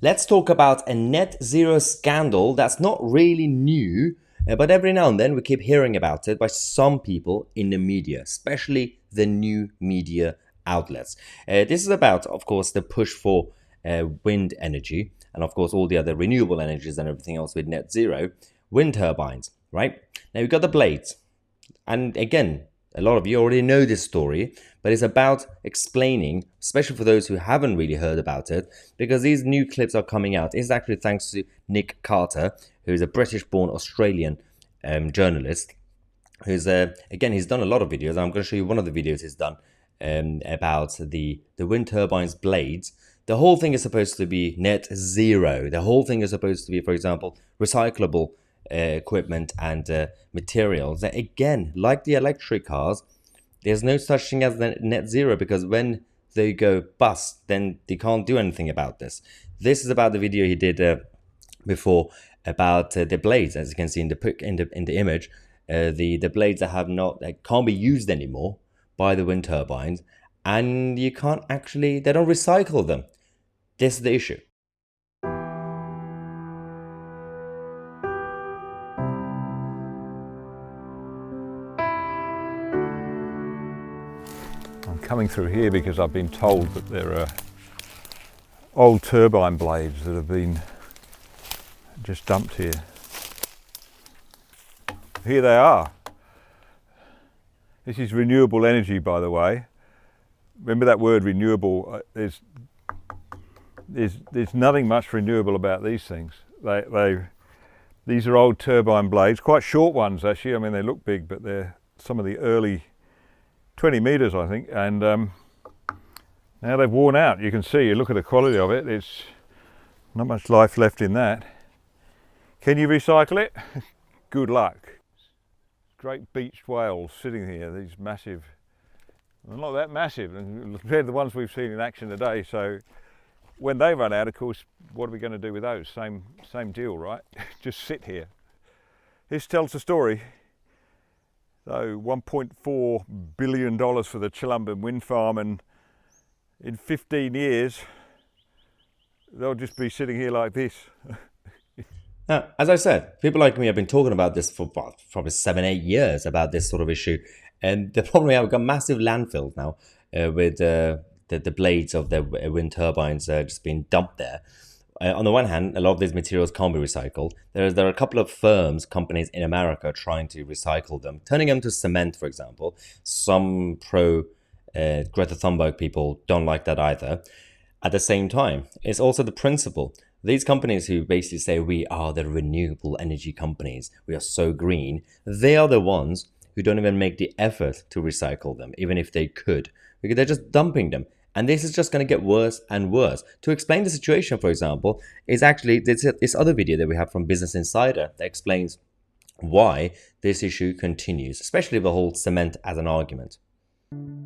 Let's talk about a net zero scandal that's not really new, but every now and then we keep hearing about it by some people in the media, especially the new media outlets. This is about, of course, the push for wind energy and, of course, all the other renewable energies and everything else with net zero, wind turbines, right? Now, you've got the blades. And again, a lot of you already know this story, but it's about explaining, especially for those who haven't really heard about it, because these new clips are coming out. It's actually thanks to Nick Carter, who's a British-born Australian journalist, who's, again, he's done a lot of videos. I'm going to show you one of the videos he's done about the wind turbines blades. The whole thing is supposed to be net zero. The whole thing is supposed to be, for example, recyclable equipment and materials. Again, like the electric cars, there's no such thing as net zero, because when they go bust, then they can't do anything about this. This is about the video he did before about the blades, as you can see in the image, the blades that can't be used anymore by the wind turbines, and you can't actually, they don't recycle them. This is the issue. Coming through here because I've been told that there are old turbine blades that have been just dumped here. Here they are. This is renewable energy, by the way. Remember that word renewable. There's nothing much renewable about these things. These are old turbine blades, quite short ones actually. I mean, they look big, but they're some of the early 20 meters, I think, and now they've worn out. You can see, you look at the quality of it, it's not much life left in that. Can you recycle it? Good luck. Great beached whales sitting here, these massive, well, not that massive compared to the ones we've seen in action today. So when they run out, of course, what are we going to do with those? Same deal, right? Just sit here. This tells the story. So $1.4 billion for the Chilumban wind farm, and in 15 years, they'll just be sitting here like this. Now, as I said, people like me have been talking about this for probably 7-8 years, about this sort of issue. And the problem we have, we've got massive landfills now with the blades of the wind turbines just being dumped there. On the one hand, a lot of these materials can't be recycled. There are a couple of companies in America trying to recycle them, turning them to cement, for example. Some pro Greta Thunberg people don't like that either. At the same time, it's also the principle. These companies who basically say we are the renewable energy companies, we are so green, they are the ones who don't even make the effort to recycle them, even if they could, because they're just dumping them. And this is just going to get worse and worse. To explain the situation, for example, is actually this other video that we have from Business Insider that explains why this issue continues, especially the whole cement as an argument.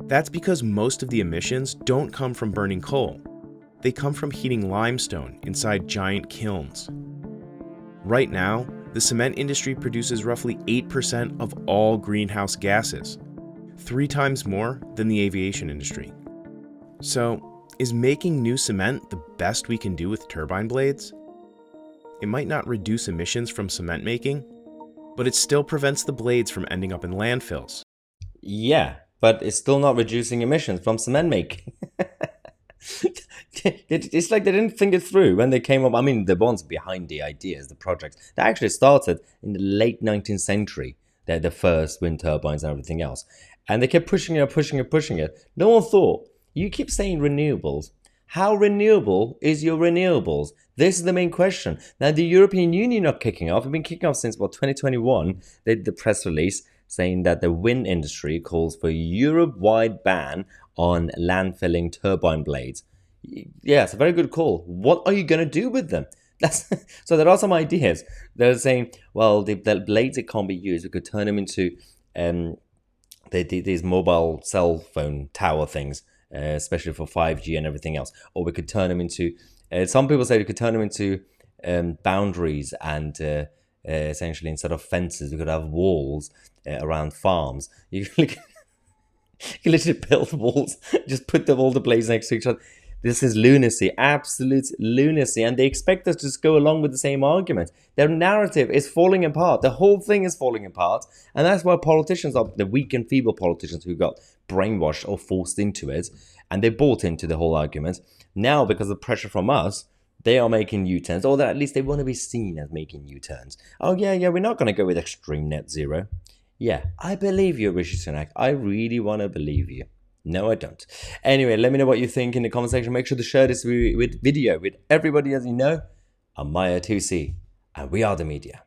That's because most of the emissions don't come from burning coal. They come from heating limestone inside giant kilns. Right now, the cement industry produces roughly 8% of all greenhouse gases, 3 times more than the aviation industry. So, is making new cement the best we can do with turbine blades? It might not reduce emissions from cement making, but it still prevents the blades from ending up in landfills. Yeah, but it's still not reducing emissions from cement making. It's like they didn't think it through when they came up. I mean, the ones behind the ideas, the projects, they actually started in the late 19th century. They're the first wind turbines and everything else. And they kept pushing it. No one thought, you keep saying renewables. How renewable is your renewables? This is the main question. Now, the European Union are kicking off. We've been kicking off since, 2021. They did the press release saying that the wind industry calls for a Europe-wide ban on landfilling turbine blades. Yeah, it's a very good call. What are you going to do with them? So there are some ideas. They're saying, well, the blades that can't be used, we could turn them into these mobile cell phone tower things, especially for 5G and everything else. Or we could turn them into, some people say we could turn them into boundaries and essentially instead of fences, we could have walls around farms. You can literally build walls, just put all the blades next to each other. This is lunacy, absolute lunacy. And they expect us to just go along with the same argument. Their narrative is falling apart. The whole thing is falling apart. And that's why politicians are the weak and feeble politicians who got brainwashed or forced into it. And they bought into the whole argument. Now, because of pressure from us, they are making U-turns, or at least they want to be seen as making U-turns. Oh, yeah, we're not going to go with extreme net zero. Yeah, I believe you, Rishi Sunak. I really want to believe you. No, I don't. Anyway, let me know what you think in the comment section. Make sure to share this video with everybody as you know. I'm Mahyar Tousi, and we are the media.